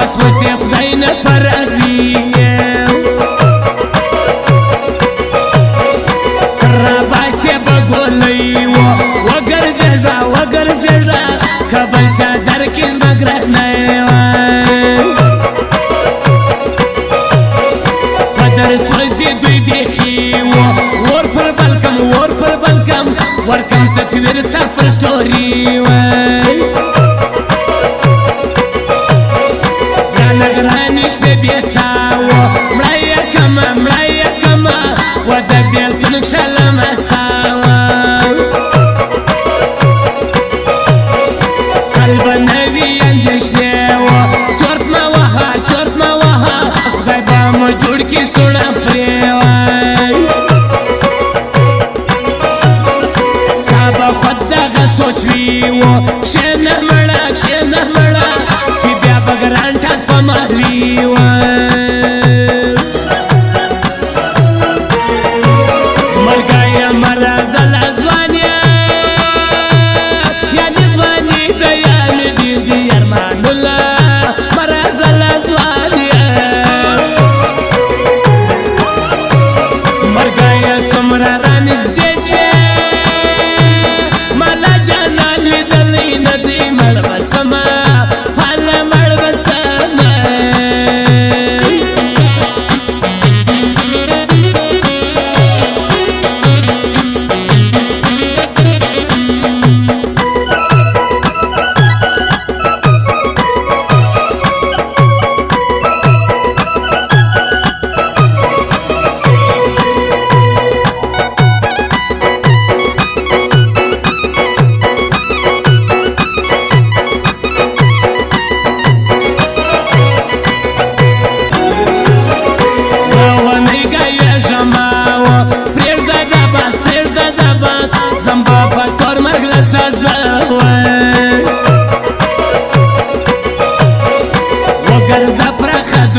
بس وستی خدای نه فرق وینم راباسی بگولی وگرزیجا کبل چادر کن مگرنه پدر سوزی دوی بیخی ور پر بلکم ورکم تصویر ستا فرستوری نشته بیتاو مړی کما و د بیلتون کشلم ساوا قلب نوی اندیشنه و چورت ما وها خدای با مو جوړ کی سونا پریوای سابا خود دغه سوچ وی و شنه مړه سی بیا بګران ټاک په ماوی مرګایا مرزل ازوانیا یا نزوانی د یان دی ارمان الله مرزل ازوانیا مرګایا سمرا رانز دی چې مالا جانان لیدلې ندی مړ بسما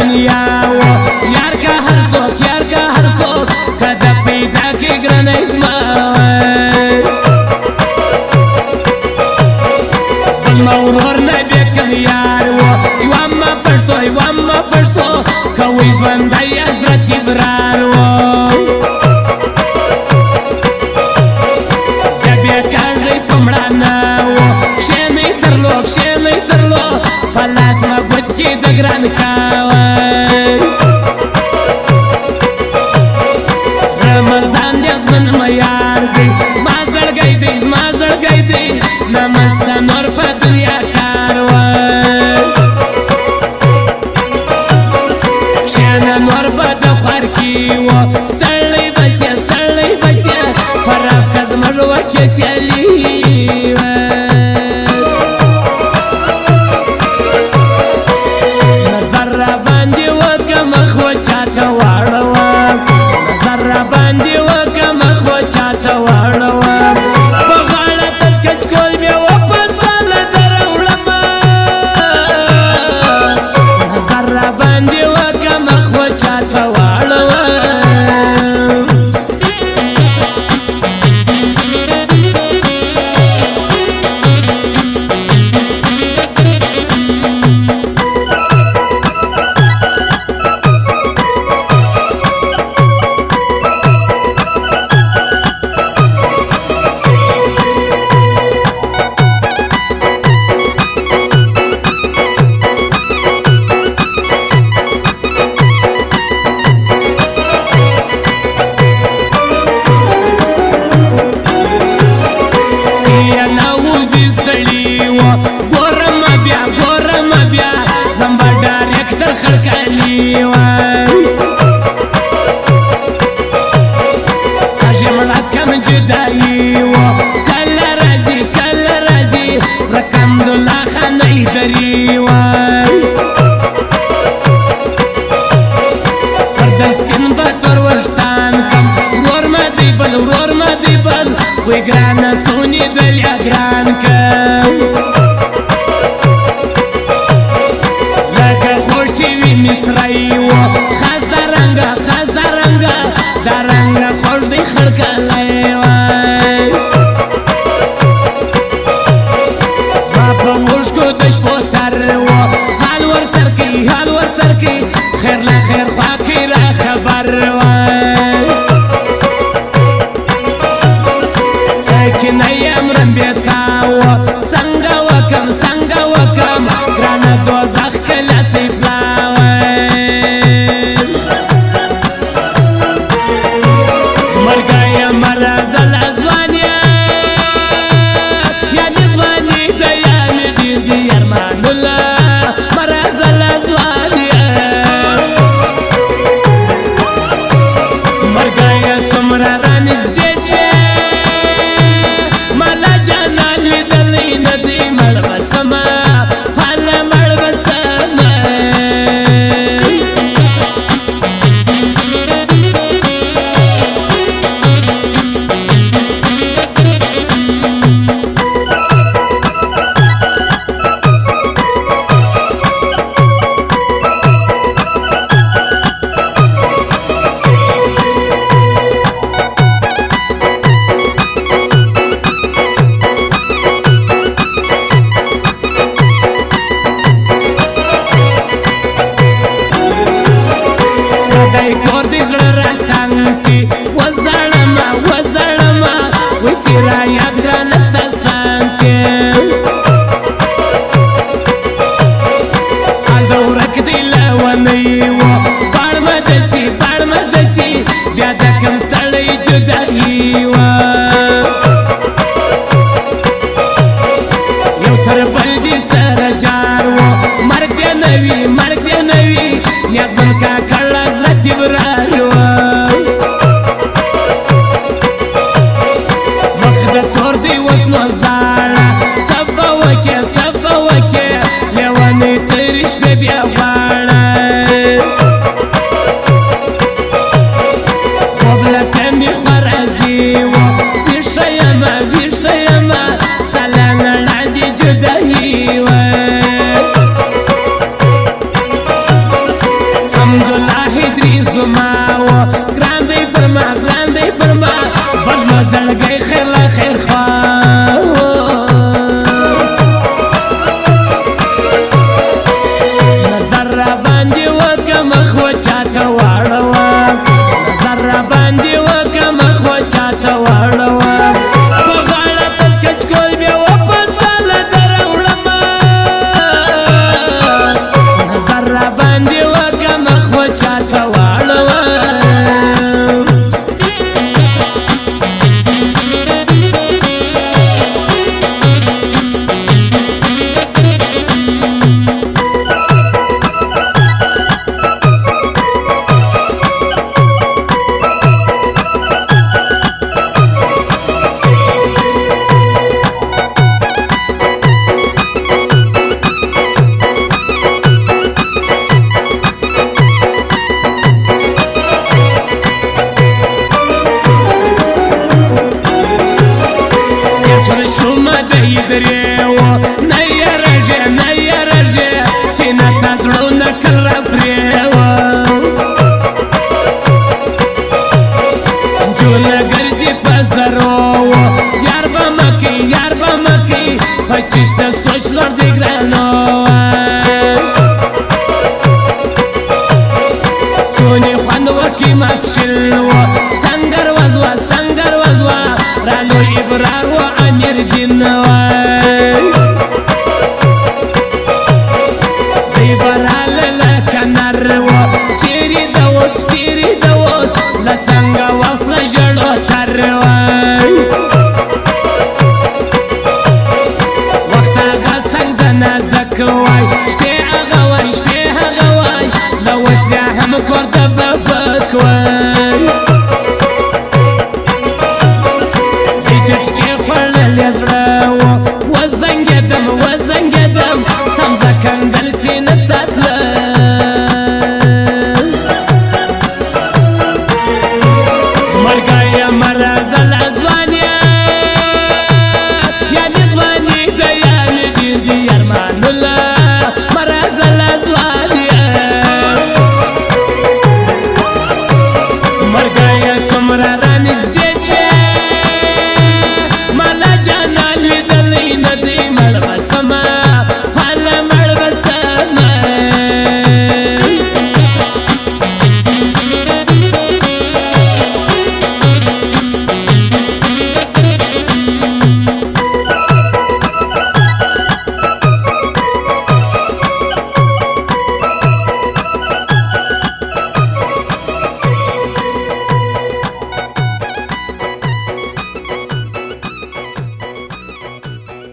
دنیا و یار کا هر څوک کده پیدا کې ګران اسما بل مورور نه بیکم یار و یوما پښتو کوي ژوند دی حضرت ابرار و د بیا کاږي پمړانا و شینې ترلو پلاس ما بوت کې د ګران کا نمسته نور په دنیا کاروان شانه نور په د خوار کې و ستړی بسیا پر افکاز مړو کې سیالي نظر را باندې وکم خو چاته واړو نظر را باندې وکم خو چاته واړو لیدل یا ګران کم لکه خوش چې وي مصری و خاص د رنګه خوش دی خړکلی وای زما په اوښکو د شپو تر و حال ورترکي خیر له خیر خوا کې را خبر وای کنه یم رنبېتا و څنګه وکم ګرانه دوزخ کې لاسې فلاوی مرګه یم مرزل ځوانیه یعنې ځواني د یانې ډېر دي ارمانونه مرزل ځوانیه مرګه یې څومره رانږدې چې وسی را یاد ګرانه ستا سانسې هلته ورک دی لیونی و باړمه دسي بیا د کوم ستړی جدایي وه یو تر بل دي سره جار و مرګ دې نه وي نیازمن کاکړ حضرت ابرار و تور دی وسنو زاړه صفه وکې لیونی تېرې شپې بیا غواړه خوب لکه مې خوارځي و ویښه یمه ستا له نه وړاندې جدایي وه حمدالله ادریس زما و ګران دی پر ما بل ما زړګی خیر له خیر خوا نظر را باندې وکه مخ و چاته واړوه په غاړه پسکچ کول بیا واپس تاله دروړمه نظر را باندې وکه مخ و چاته واړوه شومه دی درېو نه یېرېږې سپینه تا زړونه کله پرېوه نجونه ګرځي په زرو یار به مه کوي په چشت سوچ لور دی ګرانو سونی خوند وکي مفشل و سنګر وزوه رالو ابرار و امیر دین وای دی برال لکه نر و چیرې د اوس له څنګه وصله ژړو تر وای وخت هغه څنګ د نازک وای شپې هغه وای له اوس بیا هم کور